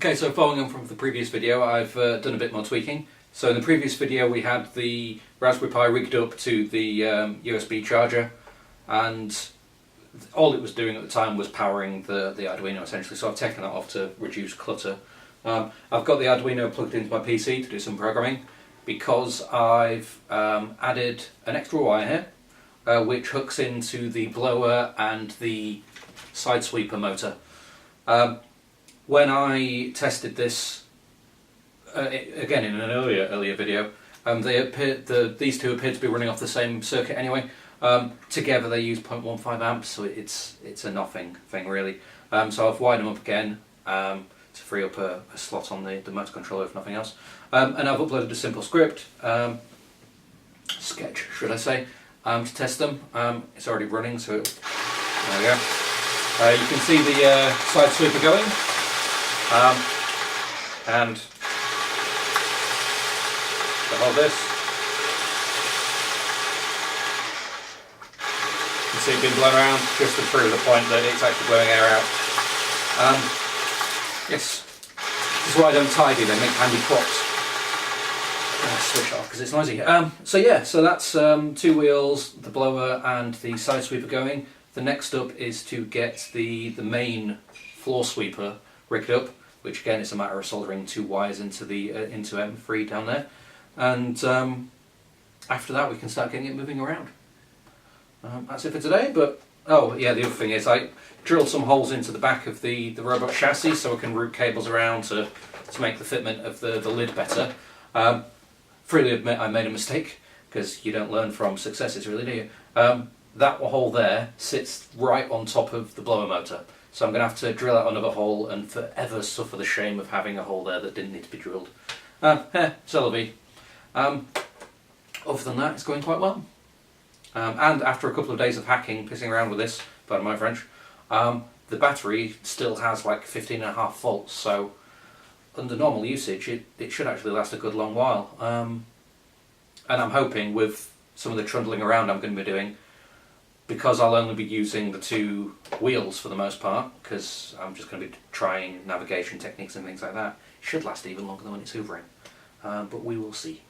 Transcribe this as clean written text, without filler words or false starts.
Okay, so following on from the previous video, I've done a bit more tweaking. So in the previous video we had the Raspberry Pi rigged up to the USB charger, and all it was doing at the time was powering the Arduino essentially, so I've taken that off to reduce clutter. I've got the Arduino plugged into my PC to do some programming, because I've added an extra wire here, which hooks into the blower and the side sweeper motor. When I tested this, again in an earlier video, these two appeared to be running off the same circuit anyway. Together they use 0.15 amps, so it's a nothing thing really. So I've wired them up again to free up a slot on the motor controller if nothing else. And I've uploaded a simple script, sketch should I say, to test them. It's already running, so there we go. You can see the side sweeper going. And to hold this, you can see it being blown around just to prove the point that it's actually blowing air out. Yes, this is why I don't tidy, they make handy props. Switch off because it's noisy. So that's two wheels, the blower and the side sweeper going. The next up is to get the main floor sweeper rigged up, which again is a matter of soldering two wires into the into M3 down there, and after that we can start getting it moving around. That's it for today. But oh yeah, the other thing is I drilled some holes into the back of the robot chassis so I can route cables around to make the fitment of the lid better. Freely admit I made a mistake, because you don't learn from successes really, do you? That hole there sits right on top of the blower motor, so I'm going to have to drill out another hole and forever suffer the shame of having a hole there that didn't need to be drilled. C'est la vie. Other than that, it's going quite well. And after a couple of days of hacking, pissing around with this, pardon my French, the battery still has like 15.5 volts, so under normal usage it should actually last a good long while. And I'm hoping with some of the trundling around I'm going to be doing, because I'll only be using the two wheels for the most part, because I'm just going to be trying navigation techniques and things like that, it should last even longer than when it's hoovering. But we will see.